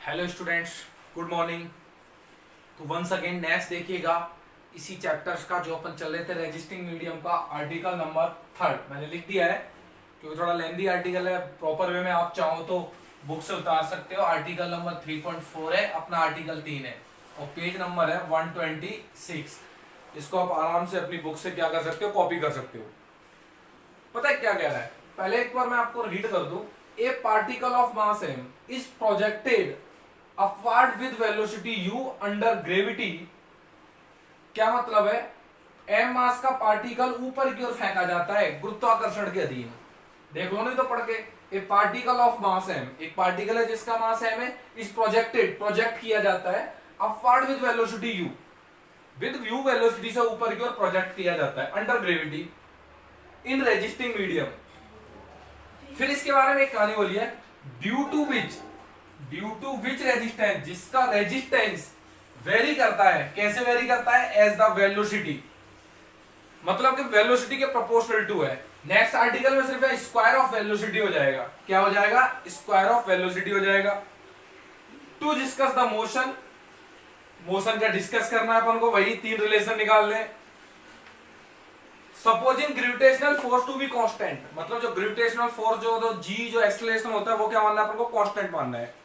Hello students, good morning. तो once again next देखिएगा इसी चैप्टर्स का जो अपन चल रहे थे रेजिस्टिंग मीडियम का आर्टिकल नंबर 3 मैंने लिख दिया है क्योंकि थोड़ा लेंदी आर्टिकल है। प्रॉपर वे में आप चाहो तो बुक से उतार सकते हो। आर्टिकल नंबर 3.4 है, अपना आर्टिकल 3 है और पेज नंबर है 126। इसको आप आराम से अपनी बुक से क्या कर सकते हो, कॉपी कर सकते हो। पता है क्या कह रहा है, पहले एक बार मैं आपको रीड कर दूं। ए particle of mass m is projected upward with velocity u under gravity. क्या मतलब है, m मास का पार्टिकल ऊपर की ओर फेंका जाता है गुरुत्वाकर्षण के अधीन। देख लो नहीं तो पढ़ के। ए पार्टिकल ऑफ मास m, एक पार्टिकल है जिसका मास m है, इज प्रोजेक्ट किया जाता है upward with velocity u, with u velocity से ऊपर की ओर प्रोजेक्ट किया जाता है अंडर ग्रेविटी इन रेजिस्टिंग मीडियम। फिर इसके बारे में एक कहानी बोली है, ड्यू टू विच रेजिस्टेंस, जिसका रेजिस्टेंस वेरी करता है। कैसे वेरी करता है? एज द वेलोसिटी, मतलब कि वेलोसिटी के प्रोपोर्शनल टू है। नेक्स्ट आर्टिकल में सिर्फ स्क्वायर ऑफ वेलोसिटी हो जाएगा। क्या हो जाएगा? स्क्वायर ऑफ वेलोसिटी हो जाएगा। To discuss the motion, motion का डिस्कस करना है अपन को, वही 3 रिलेशन निकाल लें। Supposing gravitational force to be constant, मतलब जो ग्रेविटेशनल फोर्स जो जी जो एक्सेलरेशन होता है वो क्या मानना है अपन को? कांस्टेंट मानना है।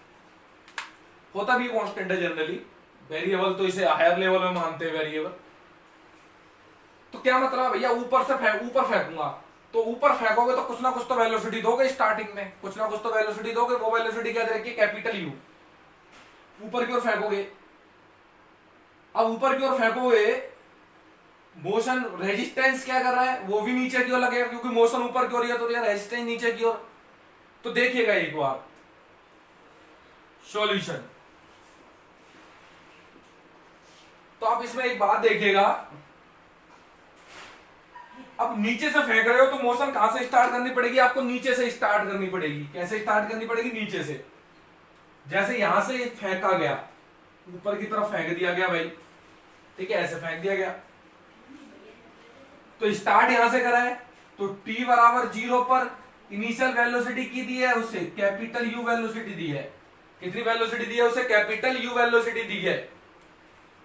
होता भी कांस्टेंट है जनरली, वेरिएबल तो इसे हायर लेवल में मानते हैं वेरिएबल। तो क्या मतलब है भैया, ऊपर फेंकूंगा तो ऊपर फेंकोगे तो कुछ ना कुछ तो वेलोसिटी दोगे स्टार्टिंग में, कुछ ना कुछ तो वेलोसिटी दोगे। वो वेलोसिटी क्या दे रखी है? Capital you. ऊपर की ओर फेंकोगे, अब ऊपर की ओर फेंकोगे, मोशन रेजिस्टेंस क्या कर रहा है? वो भी नीचे की ओर लगेगा क्योंकि मोशन ऊपर की ओर है तो रेजिस्टेंस नीचे की ओर। तो देखिएगा एक बार सॉल्यूशन। तो आप इसमें एक बात देखिएगा, अब नीचे से फेंक रहे हो तो मोशन कहां से स्टार्ट करनी पड़ेगी? आपको नीचे से स्टार्ट करनी पड़ेगी। कैसे स्टार्ट करनी पड़ेगी? नीचे से। जैसे यहां से फेंका गया, ऊपर की तरफ फेंक दिया गया भाई, ठीक है, ऐसे फेंक दिया गया तो स्टार्ट यहां से करा है। तो t बराबर 0 पर इनिशियल वेलोसिटी की दी है, उसे कैपिटल U वेलोसिटी दी है। कितनी वेलोसिटी दी है? उसे कैपिटल U वेलोसिटी दी है।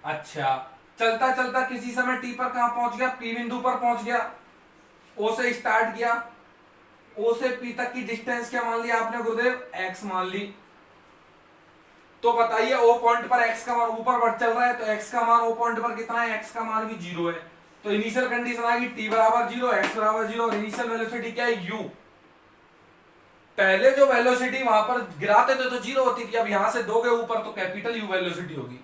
अच्छा, चलता चलता किसी समय t पर कहां पहुंच गया? P बिंदु पर पहुंच गया। O से स्टार्ट किया, O से P तक की डिस्टेंस क्या मान लिया आपने गुरुदेव? x मान ली। तो बताइए O पॉइंट पर x का मान ऊपर बढ़ चल रहा है तो x का मान O पॉइंट पर कितना है? x का मान भी 0 है। तो इनिशियल कंडीशन आ गई t बराबर 0, x बराबर 0 और इनिशियल वेलोसिटी क्या है? u। पहले जो वेलोसिटी वहां पर गिराते थे तो 0 होती थी, अब यहां से दोगे ऊपर तो कैपिटल U वेलोसिटी होगी।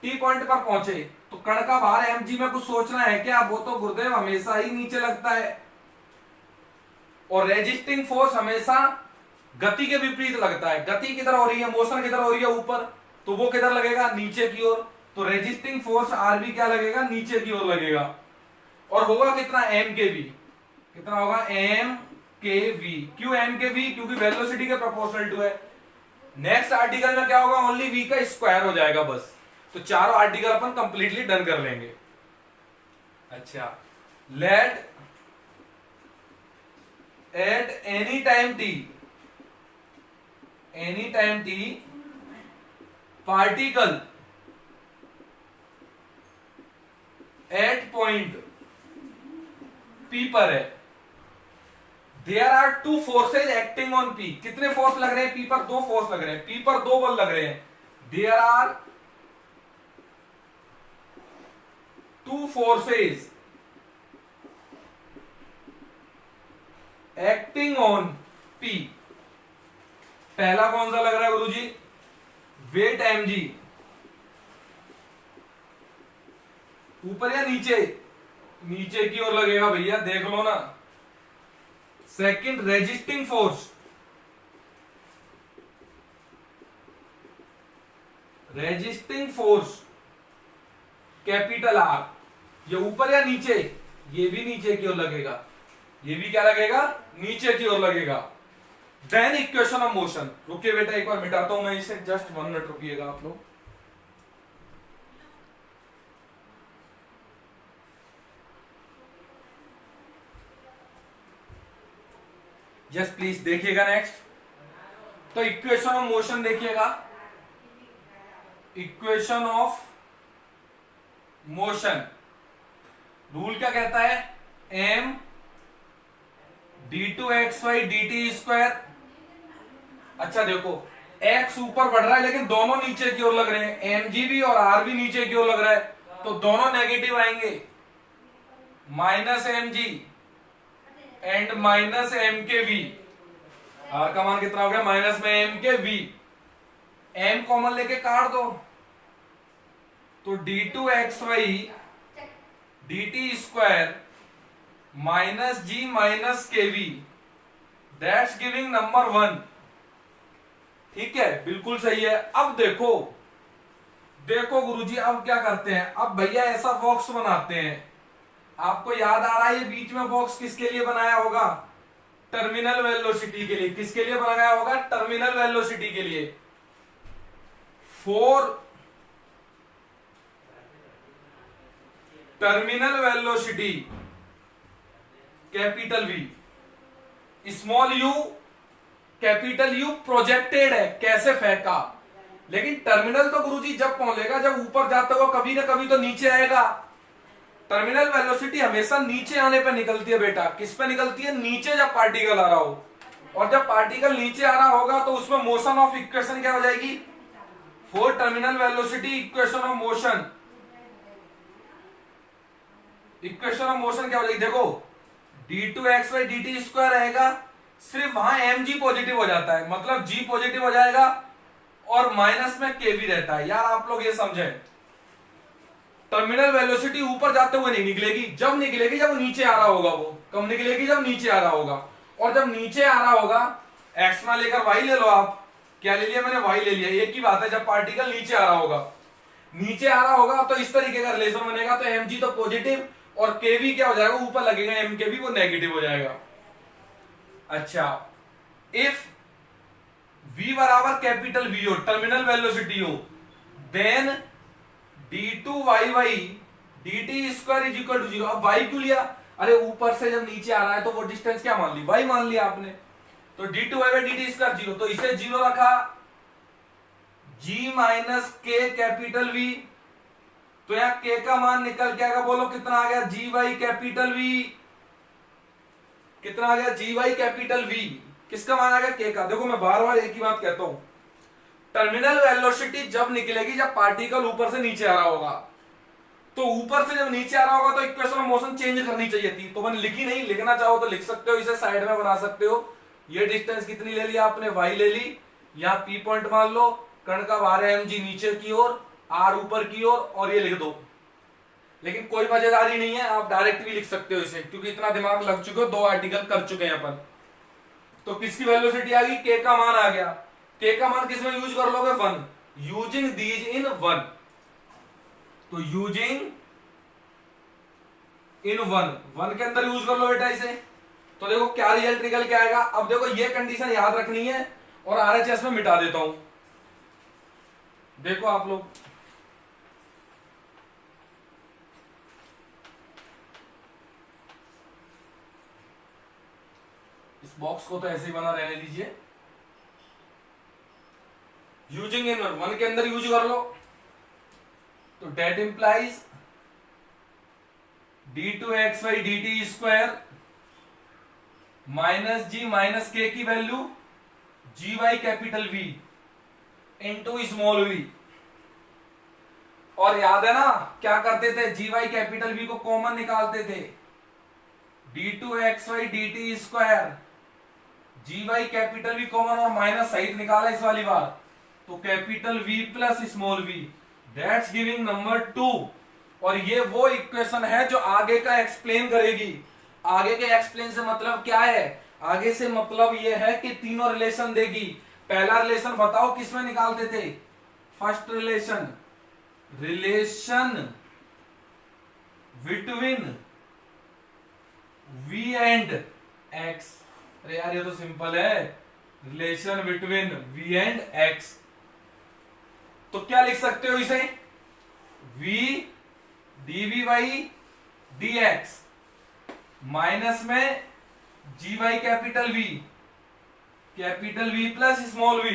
टी पॉइंट पर पहुंचे तो कण का भार mg में कुछ सोचना है क्या? वो तो गुरुदेव हमेशा ही नीचे लगता है और रेजिस्टिंग फोर्स हमेशा गति के विपरीत लगता है। गति किधर हो रही है? मोशन किधर हो रही है? ऊपर। तो वो किधर लगेगा? नीचे की ओर। तो रेजिस्टिंग फोर्स आरबी क्या लगेगा? नीचे की ओर लगेगा। और होगा कितना? M k we. कितना होगा? M k we. क्यों एम के वी? क्योंकि वेलोसिटी के प्रोपोर्शनल टू है। नेक्स्ट आर्टिकल में क्या होगा? ओनली वी का स्क्वायर हो जाएगा बस। तो चारों आर्टिकल अपन कंप्लीटली डन कर लेंगे। अच्छा, let at any time t particle at point P पर है। There are 2 forces acting on P। कितने फोर्स लग रहे हैं P पर? 2 फोर्स लग रहे हैं। P पर 2 बल लग रहे हैं। There are 2 forces acting on P। पहला कौन सा लग रहा है गुरुजी? Wait mg। ऊपर या नीचे? नीचे की ओर लगेगा भैया, देख लो ना। Second resisting force, capital R। ये ऊपर या नीचे? ये भी नीचे की ओर लगेगा। ये भी क्या लगेगा? नीचे की ओर लगेगा। Then equation of motion. रुकिए बेटा, एक बार मिटाता हूं मैं इसे, जस्ट 1 मिनट रुकिएगा आप लोग। यस प्लीज देखिएगा नेक्स्ट। तो इक्वेशन ऑफ मोशन देखिएगा, इक्वेशन ऑफ मोशन। रूल क्या कहता है? M d two x by d t square. अच्छा देखो, एक्स ऊपर बढ़ रहा है लेकिन दोनों नीचे की ओर लग रहे हैं, एम जी भी और आर भी नीचे की ओर लग रहा है, तो दोनों नेगेटिव आएंगे। Minus m g and minus m k v. R का मान कितना हो गया? माइनस में M k we. M common लेके काट दो, तो d two x by d t square minus g minus k v, that's giving number 1। ठीक है, बिल्कुल सही है। अब देखो देखो गुरुजी, अब क्या करते हैं? अब भैया ऐसा बॉक्स बनाते हैं। आपको याद आ रहा है ये बीच में बॉक्स किसके लिए बनाया होगा? टर्मिनल वेलोसिटी के लिए। किसके लिए बनाया होगा? टर्मिनल वेलोसिटी के लिए। For terminal velocity capital V, small you capital you projected है, कैसे फेंका। लेकिन टर्मिनल तो गुरुजी जब पहुंचेगा, जब ऊपर जाते हुआ कभी ना कभी तो नीचे आएगा। टर्मिनल वेलोसिटी हमेशा नीचे आने पे निकलती है बेटा। किस पे निकलती है? नीचे, जब पार्टिकल आ रहा हो। और जब पार्टिकल नीचे आ रहा होगा तो उसमें मोशन ऑफ इक्वेशन क्या हो जाएगी? For terminal velocity equation of motion. Equation of motion क्या हो जाएगी? देखो, d two x by d t square रहेगा, सिर्फ वहां एम जी पॉजिटिव हो जाता है, मतलब जी पॉजिटिव हो जाएगा और माइनस में के भी रहता है। यार आप लोग ये समझे, टर्मिनल वेलोसिटी ऊपर जाते हुए नहीं निकलेगी, जब निकलेगी जब नीचे आ रहा होगा। वो कब निकलेगी? जब नीचे आ रहा होगा। और जब नीचे आ रहा होगा, एक्स ना लेकर वाई ले लो। आप क्या ले लिया? मैंने वाई ले लिया। एक ही बात है, जब पार्टिकल नीचे आ रहा होगा, नीचे आ रहा होगा तो इस तरीके का रिलेशन बनेगा। तो एम जी तो पॉजिटिव और के वी क्या हो जाएगा? ऊपर लगेगा एम के वी, वो नेगेटिव हो जाएगा। अच्छा, इफ v बराबर कैपिटल वी हो, टर्मिनल वेलोसिटी हो, then d two y by d t square is equal to 0। अब y क्यों लिया? अरे ऊपर से जब नीचे आ रहा है तो वो डिस्टेंस क्या मान ली? y मान लिया आपने। तो d two y by d t square 0, तो इसे 0 रखा। g minus k capital V, तो यहां k का मान निकल के आएगा। बोलो कितना आ गया? जी वाई कैपिटल V। कितना आ गया? जी वाई कैपिटल V। किसका मान आ गया? k का। देखो मैं बार बार एक ही बात कहता हूं, टर्मिनल वेलोसिटी जब निकलेगी जब पार्टिकल ऊपर से नीचे आ रहा होगा। तो ऊपर से जब नीचे आ रहा होगा तो इक्वेशन ऑफ मोशन चेंज करनी चाहिए थी, तो मैंने लिखी नहीं। लिखना चाहो तो लिख सकते हो, इसे साइड में बना सकते हो। ये डिस्टेंस कितनी ले लिया आपने? y ले ली। यहां p पॉइंट मान लो, कण का भार है mg नीचे की ओर, r ऊपर की ओर, और ये लिख दो। लेकिन कोई मजेदारी नहीं है, आप डायरेक्ट भी लिख सकते हो इसे, क्योंकि इतना दिमाग लग चुके हो, 2 आर्टिकल कर चुके हैं अपन। तो किसकी वेलोसिटी आ गई? k का मान आ गया। k का मान किसमें यूज कर लोगे? 1। Using these in 1। तो यूजिंग इन 1 के अंदर यूज कर लो बेटा इसे। तो देखो क्या रिजल्ट निकल के आएगा। अब देखो ये कंडीशन याद रखनी है और आरएचएस में मिटा देता हूं। देखो आप लोग, इस बॉक्स को तो ऐसे ही बना रहने दीजिए। यूजिंग इन 1 के अंदर यूज कर लो, तो that implies d two x by d t square minus g minus k की value g Y capital v into small v. और याद है ना क्या करते थे? जी वाई कैपिटल वी को कॉमन निकालते थे। D two x by d t square g Y capital v common और माइनस सहित निकाला इस वाली बार, तो capital we plus small v, that's giving number 2। और ये वो इक्वेशन है जो आगे का एक्सप्लेन करेगी। आगे के एक्सप्लेन से मतलब क्या है? आगे से मतलब ये है कि तीनों रिलेशन देगी। पहला रिलेशन बताओ किसमें निकालते थे? First relation, relation between v and x। अरे यार ये तो सिंपल है, relation between v and x। तो क्या लिख सकते हो इसे? v dv by dx minus में g Y capital V plus small v।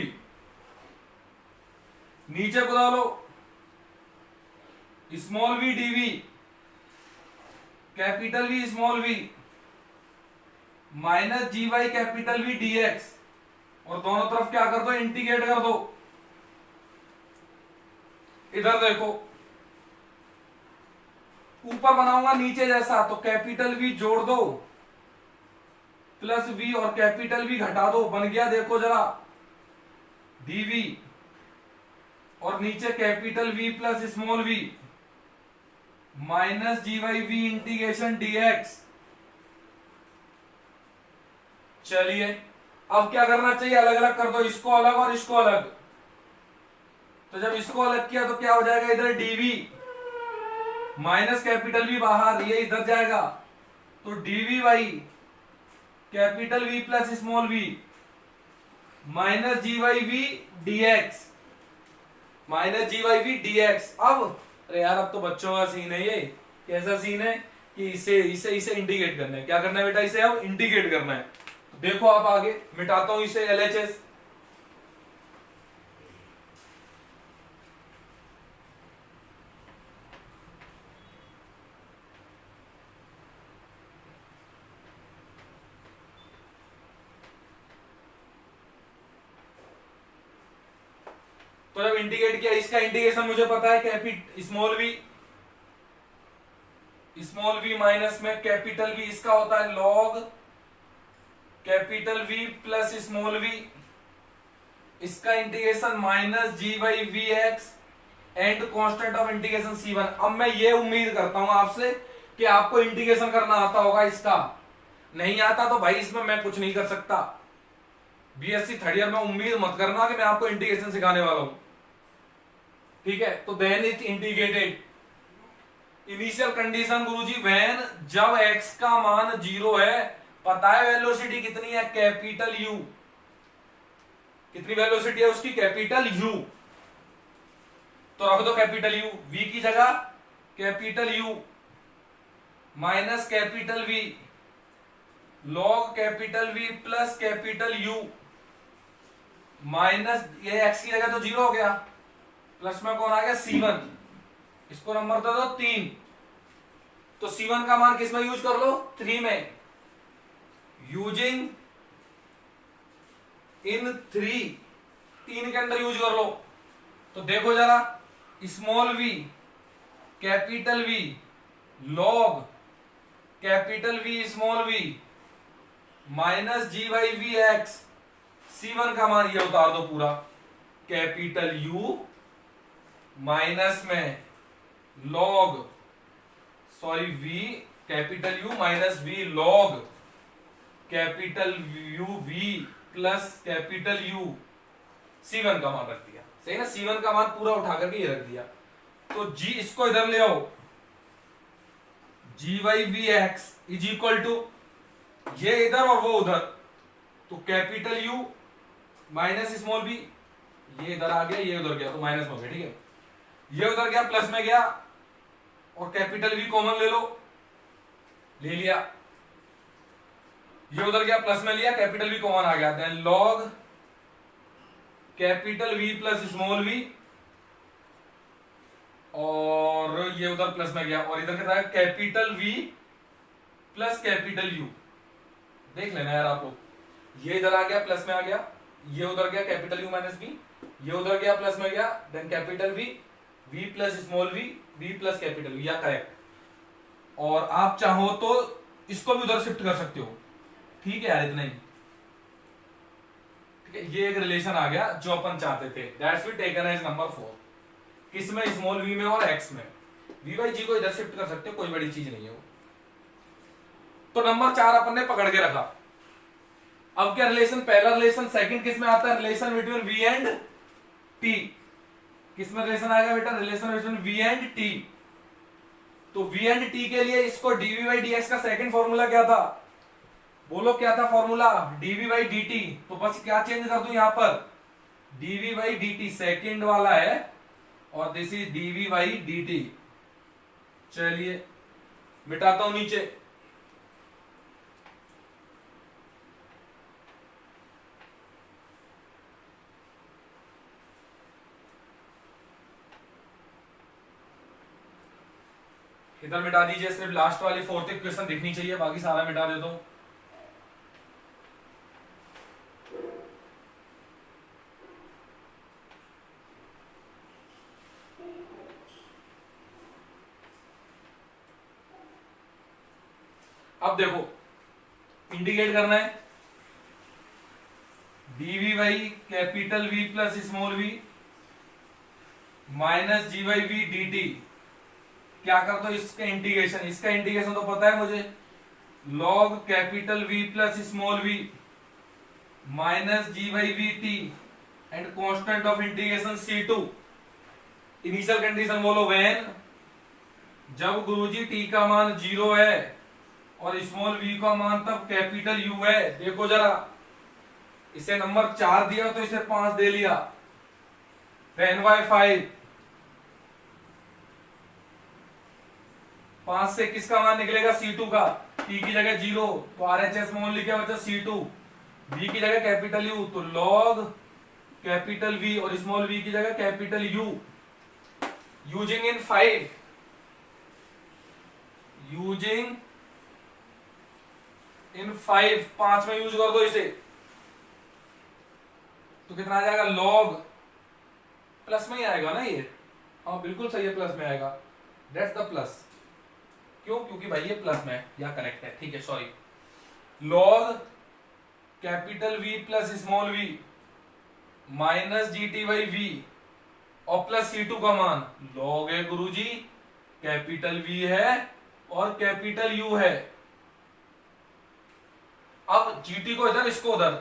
नीचे बुला लो, small v dv, capital we small v, minus g Y capital V dx, और दोनों तरफ क्या कर दो, इंटीग्रेट कर दो। इधर देखो, ऊपर बनाऊंगा नीचे जैसा, तो कैपिटल वी जोड़ दो प्लस वी, और कैपिटल वी घटा दो, बन गया देखो जरा डीवी, और नीचे capital we plus small v minus g Y v integration d x. चलिए अब क्या करना चाहिए, अलग अलग कर दो, इसको अलग और इसको अलग। तो जब इसको अलग किया तो क्या हो जाएगा, इधर डीवी माइनस कैपिटल वी बाहर, ये इधर जाएगा, तो d v by capital we plus small v minus g Y v d x, minus g Y v d x. अब अरे यार, अब तो बच्चों का सीन है ये। कैसा सीन है कि इसे इसे इसे इंटीग्रेट करना है। क्या करना है बेटा, इसे अब इंटीग्रेट करना है। तो देखो आप आगे, मिटाता हूं इसे, एलएचएस, तो जब इंटीग्रेट किया, इसका इंटीग्रेशन मुझे पता है, कैपिट स्मॉल वी माइनस में कैपिटल वी, इसका होता है log capital we plus small v, इसका integration minus g Y v x and constant of integration C1। अब मैं ये उम्मीद करता हूं आपसे कि आपको इंटीग्रेशन करना आता होगा। इसका नहीं आता तो भाई इसमें मैं कुछ नहीं कर सकता। बीएससी थर्ड ईयर में उम्मीद मत करना कि मैं आपको इंटीग्रेशन सिखाने वाला हूं, ठीक है। तो then it integrated, initial condition गुरुजी व्हेन, जब x का मान 0 है, पता है वेलोसिटी कितनी है, कैपिटल U, कितनी वेलोसिटी है उसकी, कैपिटल U, तो रख दो कैपिटल U, v की जगह capital U minus capital V log capital V plus capital U minus, ये x की जगह तो 0 हो गया, प्लस में कौन आ गया, C1, इसको नंबर दे दो 3, तो C1 का मान किसमें यूज कर लो, 3 में, यूजिंग इन 3 के अंदर यूज कर लो। तो देखो जरा, small v capital V log capital V small v minus g Y v x, C1 का मान ये उतार दो पूरा, कैपिटल U माइनस में log, sorry V capital U minus V log capital U V plus capital U, C1 का मान रख दिया, सही ना, C1 का मान पूरा उठा करके ये रख दिया। तो G, इसको इधर ले आओ, g Y v x is equal to, ये इधर और वो उधर, तो capital U minus small v, ये इधर आ गया, ये उधर गया, तो माइनस में हो गया, ठीक है, ये उधर गया प्लस में गया, और कैपिटल V कॉमन ले लो, ले लिया, ये उधर गया प्लस में लिया, कैपिटल V कॉमन आ गया, then log capital V plus small v, और ये उधर प्लस में गया, और इधर क्या था, capital V plus capital U, देख लेना यार आप लोग, ये इधर आ गया प्लस में आ गया, ये उधर गया कैपिटल U माइनस V, ये उधर गया प्लस में गया, then capital V V plus small v, V plus capital V, या करेक्ट। और आप चाहो तो इसको भी उधर शिफ्ट कर सकते हो, ठीक है यार, इतना ही, ठीक है। ये एक रिलेशन आ गया जो अपन चाहते थे, that's we taken as number 4, किसमें, स्मॉल v में और x में, v बाई g को इधर शिफ्ट कर सकते हो, कोई बड़ी चीज नहीं है वो। तो नंबर 4 अपन ने पकड़ के रखा। अब क्या रिलेशन, पहला रिलेशन, सेकंड किस में आता है, relation between v and t, किस में रिलेशन आएगा बेटा, relation between v and t। तो v एंड t के लिए इसको dv बाई dx का सेकंड फॉर्मूला क्या था, बोलो क्या था फॉर्मूला, dv बाई dt, तो बस क्या चेंज कर दूं यहां पर, dv बाई dt सेकंड वाला है, और this is dv by dt। चलिए मिटाता हूं नीचे, इधर मिटा दीजिए, सिर्फ लास्ट वाली फोर्थ इक्वेशन दिखनी चाहिए, बाकी सारा मिटा देता हूं। अब देखो इंडिकेट करना है, d v by capital we plus small v minus g by v d t. क्या कर दो इसका इंटीग्रेशन, इसका इंटीग्रेशन तो पता है मुझे, log capital we plus small v minus g by v t and constant of integration C2। Initial condition बोलो व्हेन, जब गुरुजी टी का मान 0 है और स्मॉल वी का मान तब कैपिटल यू है। देखो जरा, इसे नंबर 4 दिया तो इसे 5 दे लिया, 10/5। 5 से किसका मान निकलेगा, C2 का। T की जगह 0 तो RHS स्मॉल लिखा बचा C2, V की जगह कैपिटल U तो लॉग कैपिटल V और स्मॉल v की जगह capital U। Using in 5, using in 5 में यूज कर दो इसे, तो कितना आ जाएगा, लॉग प्लस में ही आएगा ना ये, हाँ बिल्कुल सही है, प्लस में आएगा, दैट्स द प्लस। क्यों, क्योंकि भाई ये प्लस में है, या करेक्ट है, ठीक है sorry. Log capital V plus small v minus g t by v और प्लस C2 का मान, लॉग है गुरुजी, कैपिटल V है और कैपिटल U है। अब GT को इधर, इसको उधर,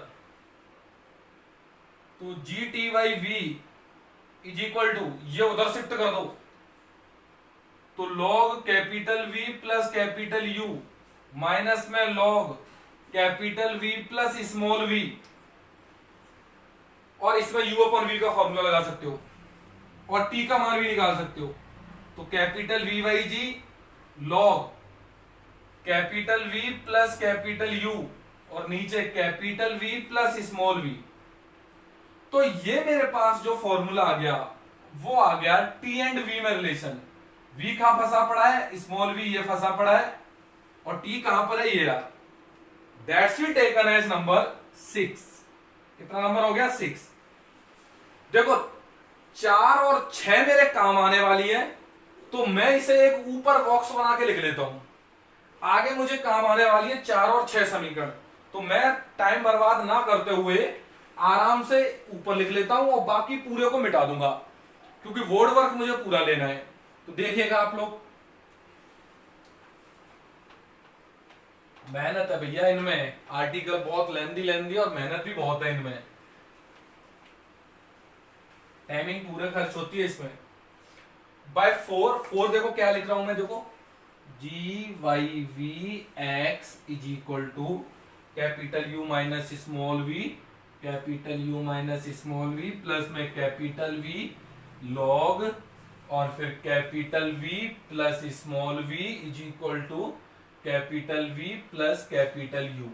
तो g t by v is equal to, ये उधर शिफ्ट कर दो, तो log capital V plus capital U minus में log capital V plus small v, और इसमें U अपॉन V का फॉर्मूला लगा सकते हो और T का मान भी निकाल सकते हो। तो capital V by g log capital V plus capital U और नीचे capital V plus small v। तो ये मेरे पास जो फॉर्मूला आ गया वो आ गया T एंड V में रिलेशन। V कहां फंसा पड़ा है, स्मॉल v ये फंसा पड़ा है, और T कहां पर है, ये रहा। That's we taken as number 6। कितना नंबर हो गया, 6। देखो 4 और 6 मेरे काम आने वाली है, तो मैं इसे एक ऊपर बॉक्स बना के लिख लेता हूं। आगे मुझे काम आने वाली है 4 और 6 समीकरण, तो मैं टाइम बर्बाद ना करते हुए आराम से ऊपर लिख लेता हूं और बाकी पूरे को मिटा दूंगा, क्योंकि वर्ड वर्क मुझे पूरा लेना है। तो देखिएगा आप लोग, मेहनत है भैया इनमें, आर्टिकल बहुत लेंदी और मेहनत भी बहुत है इनमें, टाइमिंग पूरे खर्च होती है इसमें। बाय 4 देखो क्या लिख रहा हूं मैं, देखो g Y v x is equal to capital U minus small v, capital U minus small v plus में कैपिटल वी लॉग और फिर capital we plus small v is equal to capital we plus capital U.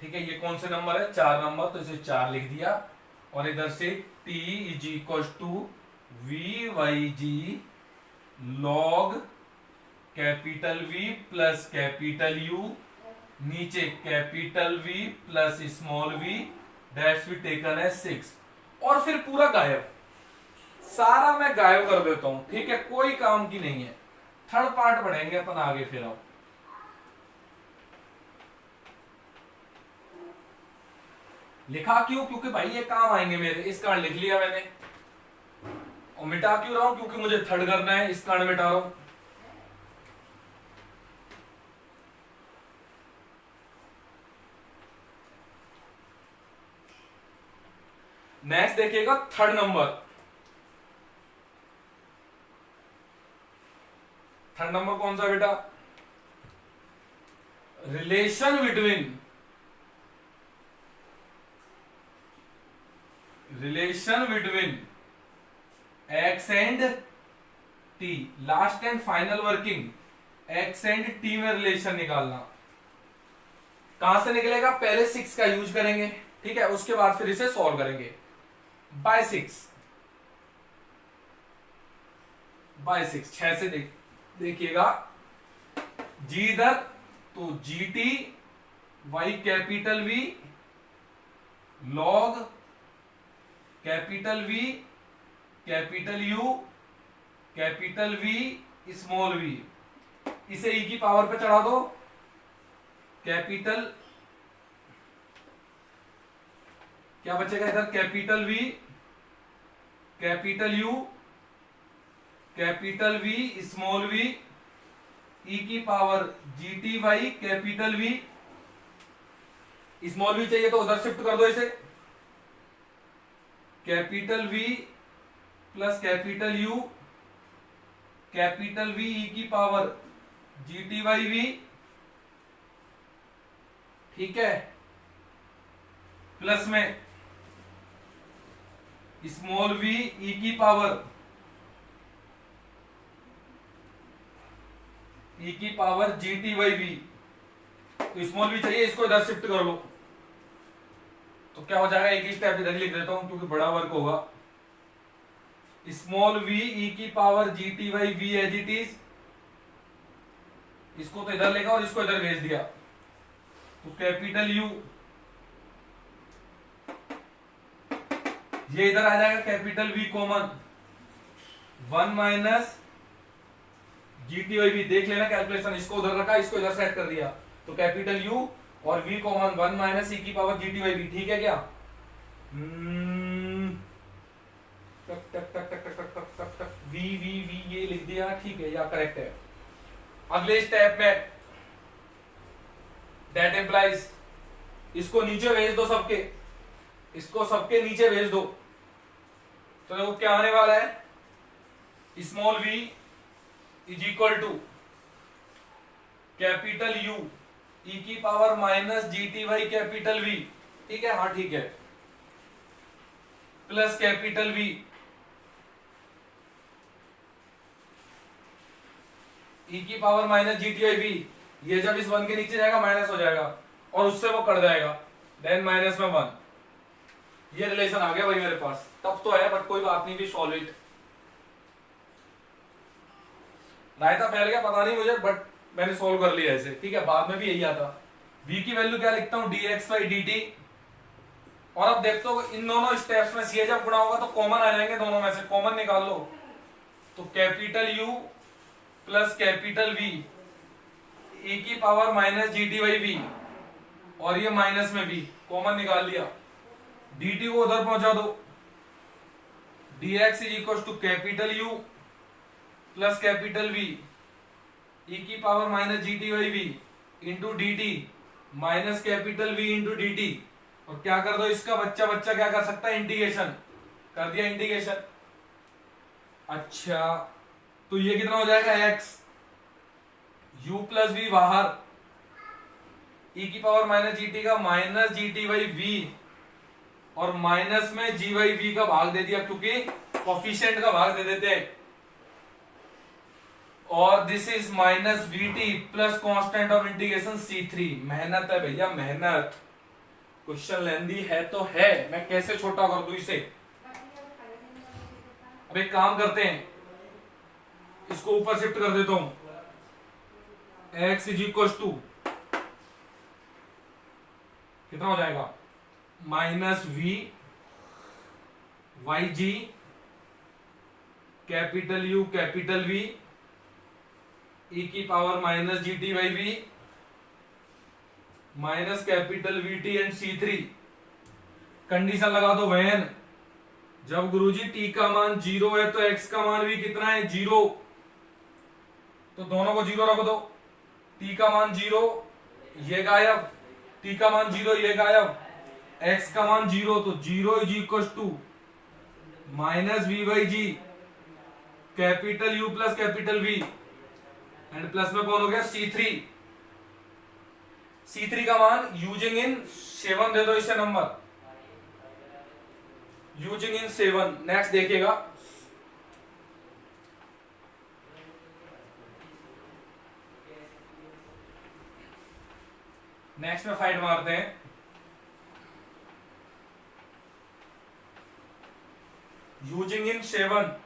ठीक है, ये कौन से number है, 4 number, तो इसे 4 लिख दिया, और इधर से t is equal to v by g log capital V plus capital U, नीचे capital V plus small v, that's we taken है 6। और फिर पूरा गायब, सारा मैं गायब कर देता हूं, ठीक है, कोई काम की नहीं है। थर्ड पार्ट पढ़ेंगे अपन आगे फिर। अब लिखा क्यों, क्योंकि भाई ये काम आएंगे मेरे, इस कारण लिख लिया मैंने। और मिटा क्यों रहा हूं, क्योंकि मुझे थर्ड करना है, इस कारण मिटा रहा हूं। नेक्स्ट देखिएगा थर्ड नंबर। थर्ड नंबर कौन सा बेटा, relation between x and T, last and final working x and T में रिलेशन निकालना। कहां से निकलेगा, पहले 6 का यूज करेंगे, ठीक है, उसके बाद फिर इसे सॉल्व करेंगे। बाय 6 6 से देख देखिएगा, जी इधर तो g t Y capital we log capital we capital you capital we small v, इसे ई की पावर पे चढ़ा दो, कैपिटल क्या बचेगा इधर, capital we capital you capital we small v e की power g t Y capital we, small v चाहिए तो उधर शिफ्ट कर दो इसे, capital we plus capital you capital we e की power g t Y v, ठीक है, प्लस में स्मॉल वी ई की power g t Y v. तो स्मॉल वी चाहिए, इसको इधर शिफ्ट कर लो, तो क्या हो जाएगा, एक ही स्टेप इधर लिख देता हूं क्योंकि बड़ा वर्क होगा। स्मॉल वी ई की power g t Y v as it is, इसको तो इधर लेगा और इसको इधर भेज दिया, तो कैपिटल यू ये इधर आ जाएगा, capital v common 1 minus g t Y v, देख लेना कैलकुलेशन, इसको उधर रखा इसको इधर सेट कर दिया, तो कैपिटल यू और वी कॉमन 1 माइनस ई की power g t Y v, ठीक है क्या? टक टक टक टक टक टक टक टक वी वी वी ये लिख दिया, ठीक है, या करेक्ट है। अगले स्टेप में दैट इंप्लाइज, इसको नीचे भेज दो सबके, इसको सबके नीचे भेज दो, तो देखो क्या आने वाला है, small v is equal to capital U e की power minus g t Y capital V, ठीक है, हाँ ठीक है, प्लस कैपिटल वी ई की power minus g t Y v, ये जब इस 1 के नीचे जाएगा माइनस हो जाएगा और उससे वो कट जाएगा, देन माइनस में 1, ये रिलेशन आ गया भाई मेरे पास, तब तो है बट कोई बात नहीं, भी सॉल्व इट। रायता फैल गया पता नहीं मुझे, बट मैंने सॉल्व कर लिया ऐसे, ठीक है, बाद में भी यही आता। v की वैल्यू क्या लिखता हूं, dx बाई dt, और अब देखते हो इन दोनों स्टेप्स में सी जब गुणा होगा तो कॉमन आ जाएंगे, दोनों में से कॉमन निकाल लो, तो capital U plus capital V e की power minus g t Y v, और ये माइनस में v कॉमन निकाल लिया, dt को उधर पहुंचा दो, dx is equal to capital U plus capital V e की power minus g t Y v into d t minus capital V into d t, और क्या कर दो, इसका बच्चा बच्चा क्या कर सकता है, इंटीग्रेशन कर दिया, इंटीग्रेशन। अच्छा तो ये कितना हो जाएगा, x u प्लस वी बाहर, e की पावर माइनस जी टी का minus g t by v, और माइनस में जी वाई वी का भाग दे दिया क्योंकि कोफिशिएंट का भाग दे देते हैं, और this is minus v t plus constant of integration C3। मेहनत है भैया मेहनत, क्वेश्चन लेंदी है तो है, मैं कैसे छोटा कर दूं इसे। अब एक काम करते हैं, इसको ऊपर शिफ्ट कर देता हूं, x इज इक्वल टू कितना हो जाएगा, minus v by g capital you capital v e की power minus g t Y v minus capital v t and C3। Condition लगा दो, वैन जब गुरुजी t का मान 0 है तो x का मान भी कितना है, 0, तो दोनों को 0 रख दो, t का मान 0 ये गायब, t का मान 0 ये गायब, x का मान 0, तो 0 is equal to minus v by g capital U plus capital V, and plus में कौन हो गया, C3। C3 का मान यूजिंग इन 7 दे दो इसे नंबर, यूजिंग इन 7। नेक्स्ट देखिएगा, नेक्स्ट में फाइट मारते हैं, यूजिंग इन 7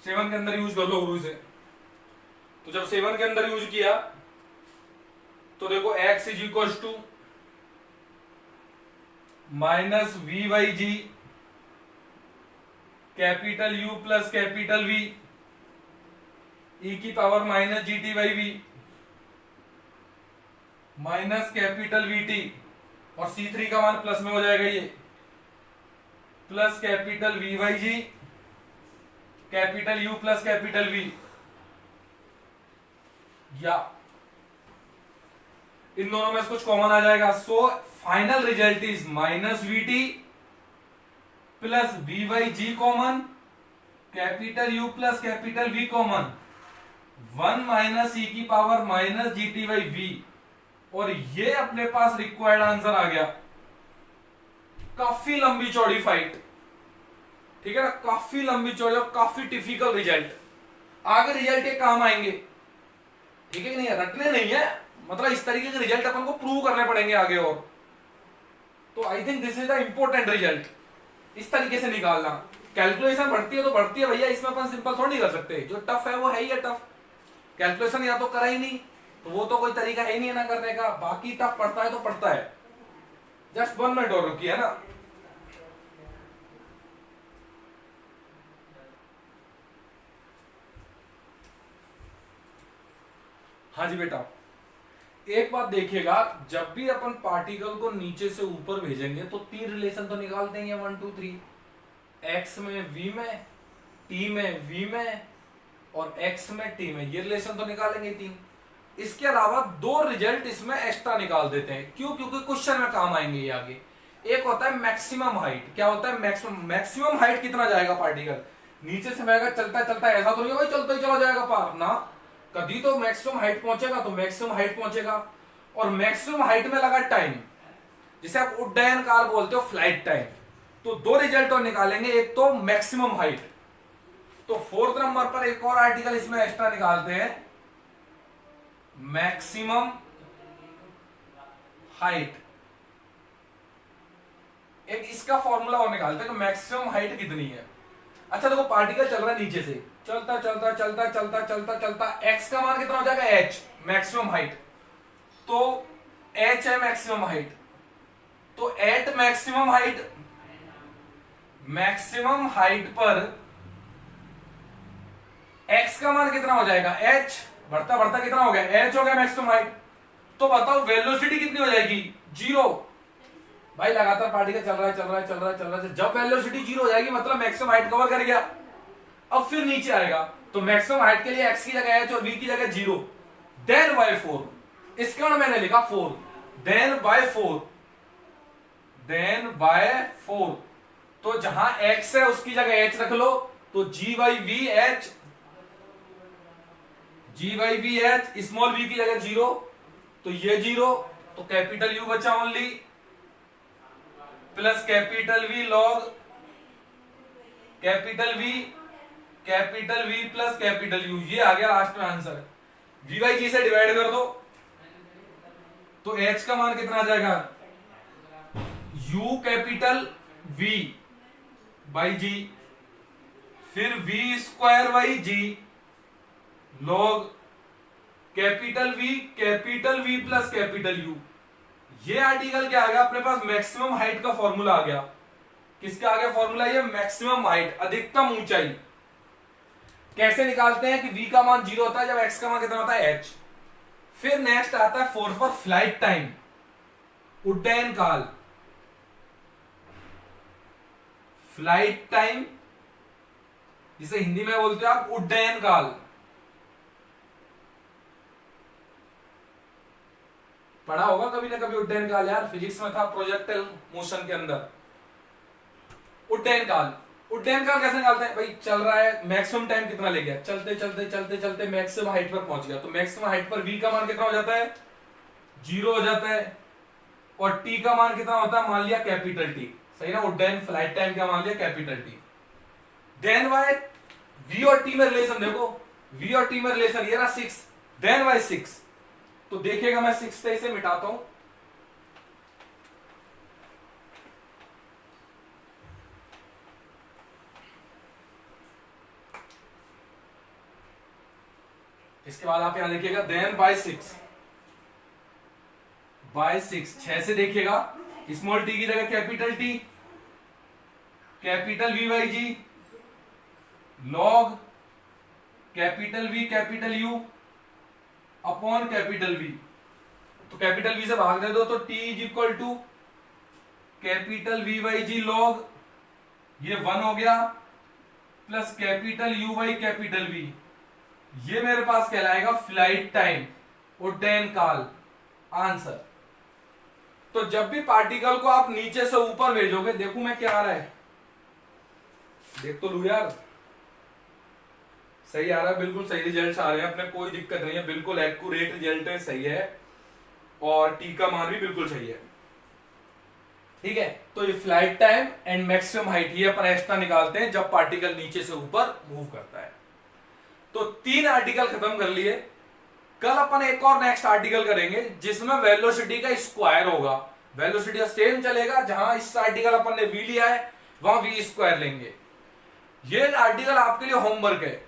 7 के अंदर यूज कर लो गुरु से। तो जब 7 के अंदर यूज किया तो देखो x is equal to minus v by g capital U plus capital V e की power minus g t by v minus capital v t, और C3 का मान प्लस में हो जाएगा ये, plus capital V by g capital U plus capital V, या इन दोनों में से कुछ कॉमन आ जाएगा। So final result is minus v t plus v by g common, capital U plus capital V common, 1 minus e की power minus g t by v, और ये अपने पास रिक्वायर्ड आंसर आ गया। काफी लंबी चौड़ी फाइट, ठीक है ना, काफी लंबी चौड़ी और काफी टिपिकल रिजल्ट। आगे रिजल्ट ये काम आएंगे, ठीक है कि नहीं, रटने नहीं है, मतलब इस तरीके के रिजल्ट अपन को प्रूव करने पड़ेंगे आगे। और तो I think this is the important result, इस तरीके से निकालना। कैलकुलेशन बढ़ती है तो बढ़ती है भैया, इसमें अपन सिंपल थोड़ी नहीं कर सकते। जो टफ है वो है ही है टफ, कैलकुलेशन या तो करा ही नहीं तो वो तो कोई तरीका है ही नहीं है ना करने का, बाकी टफ पड़ता है तो पड़ता है। जस्ट 1 मिनट और रुकिए ना। हाँ जी बेटा, एक बात देखिएगा, जब भी अपन पार्टिकल को नीचे से ऊपर भेजेंगे तो 3 रिलेशन तो निकालते हैं, 1 2 3, एक्स में v में, t में v में, और x में t में, ये रिलेशन तो निकालेंगे 3। इसके अलावा 2 रिजल्ट इसमें एक्स्ट्रा निकाल देते हैं। क्यों? क्योंकि क्वेश्चन में काम आएंगे ये आगे। एक होता है मैक्सिमम हाइट। क्या होता है मैक्सिमम हाइट? कितना जाएगा पार्टिकल नीचे से बहेगा, चलता चलता, ऐसा तो नहीं भाई चलता ही चला जाएगा पार ना, कभी तो मैक्सिमम हाइट पहुंचेगा तो मैक्सिमम हाइट पहुंचेगा। और मैक्सिमम हाइट में लगा टाइम, जिसे आप उड्डयन काल बोलते हो, फ्लाइट टाइम। तो 2 रिजल्ट और निकालेंगे, एक तो मैक्सिमम हाइट। तो 4th नंबर पर एक और आर्टिकल इसमें एक्स्ट्रा निकालते हैं, मैक्सिमम हाइट। एक इसका फॉर्मूला और निकालते हैं कि मैक्सिमम हाइट कितनी है। अच्छा देखो, पार्टिकल चल रहा है नीचे से, चलता चलता चलता चलता चलता चलता, एक्स का मान कितना हो जाएगा? H, maximum height. तो एच है मैक्सिमम हाइट, तो at maximum height, maximum height पर एक्स का मान कितना हो जाएगा? एच। बढ़ता बढ़ता कितना हो गया? एच हो गया मैक्सिमम हाइट। तो बताओ वेलोसिटी कितनी हो जाएगी? 0। भाई लगातार पार्टिकल चल रहा है चल रहा है चल रहा है चल रहा है, जब वेलोसिटी 0 हो जाएगी मतलब मैक्सिमम हाइट कवर कर गया। अब फिर नीचे आएगा तो मैक्सिमम हाइट के लिए x की जगह h और v की जगह 0, देन बाय 4। इसका मैंने लिखा 4, देन बाय 4, देन बाय 4। तो जहां x है उसकी जगह h रख लो, तो g by V H, g by V H, small v की जगह 0, तो ये 0, तो कैपिटल U बचा only, plus capital V log capital V, capital V plus capital U, ये आ गया लास्ट में आंसर। V बाई जी से डिवाइड कर दो तो H का मान कितना आ जाएगा? U capital V by g, फिर V square by g log capital V plus capital U। ये आर्टिकल क्या आ गया अपने पास? मैक्सिमम हाइट का फॉर्मूला आ गया। किसका आ गया फॉर्मूला? ये मैक्सिमम हाइट, अधिकतम ऊंचाई। कैसे निकालते हैं कि v का मान 0 होता है जब x का मान कितना होता है? h। फिर नेक्स्ट आता है 4 फॉर फ्लाइट टाइम, उड्डयन काल। फ्लाइट टाइम जिसे हिंदी में बोलते हो आप उड्डयन काल। पढ़ा होगा कभी ना कभी उड्डयन काल यार, फिजिक्स में था प्रोजेक्टाइल मोशन के अंदर। उड्डयन काल, उड्डयन काल कैसे निकालते हैं भाई? चल रहा है, मैक्सिमम टाइम कितना ले गया? चलते चलते चलते चलते मैक्सिमम हाइट पर पहुंच गया, तो मैक्सिमम हाइट पर v का मान कितना हो जाता है? 0 हो जाता है। और t का मान कितना होता है? मान लिया कैपिटल T, सही ना, उड्डयन फ्लाइट टाइम का मान लिया capital T। Then by v और t में रिलेशन देखो, v और t में रिलेशन ये रहा 6, देन बाय 6। तो देखिएगा मैं 6 से इसे मिटाता हूं, इसके बाद आप यहां देखिएगा देन बाय 6 6 से देखिएगा स्मॉल टी की जगह capital t, capital v by g log capital we capital u upon capital v. तो कैपिटल वी से भाग दे दो तो t is equal to capital v by g log, ये 1 हो गया, plus capital u by capital v, ये मेरे पास कहलाएगा फ्लाइट टाइम और डेन काल आंसर। तो जब भी पार्टिकल को आप नीचे से ऊपर भेजोगे, देखू मैं क्या आ रहा है, देख तो लू यार, सही आ रहा है, बिल्कुल सही रिजल्ट आ रहे हैं अपने, कोई दिक्कत नहीं है, बिल्कुल एक्यूरेट रिजल्ट है, सही है, और टी का मान भी बिल्कुल सही है। ठीक है, तो ये flight time and maximum height ये अपन एक्स्ट्रा निकालते हैं जब पार्टिकल नीचे से ऊपर मूव करता है। तो 3 आर्टिकल खत्म कर लिए। कल अपन एक और नेक्स्ट आर्टिकल करेंगे जिसमें वेलोसिटी का स्क्वायर होगा। वेलोसिटी का सेम चलेगा, जहां इस आर्टिकल अपन ने वी लिया है वहां वी स्क्वायर लेंगे। ये आर्टिकल आपके लिए होमवर्क है,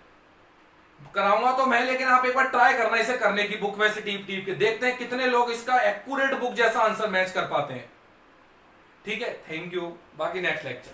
कराऊंगा तो मैं, लेकिन आप एक बार ट्राई करना इसे करने की, बुक में से टीप टीप के देखते हैं कितने लोग इसका एक्यूरेट बुक जैसा आंसर मैच कर पाते हैं। ठीक है, थैंक यू, बाकी नेक्स्ट लेक्चर।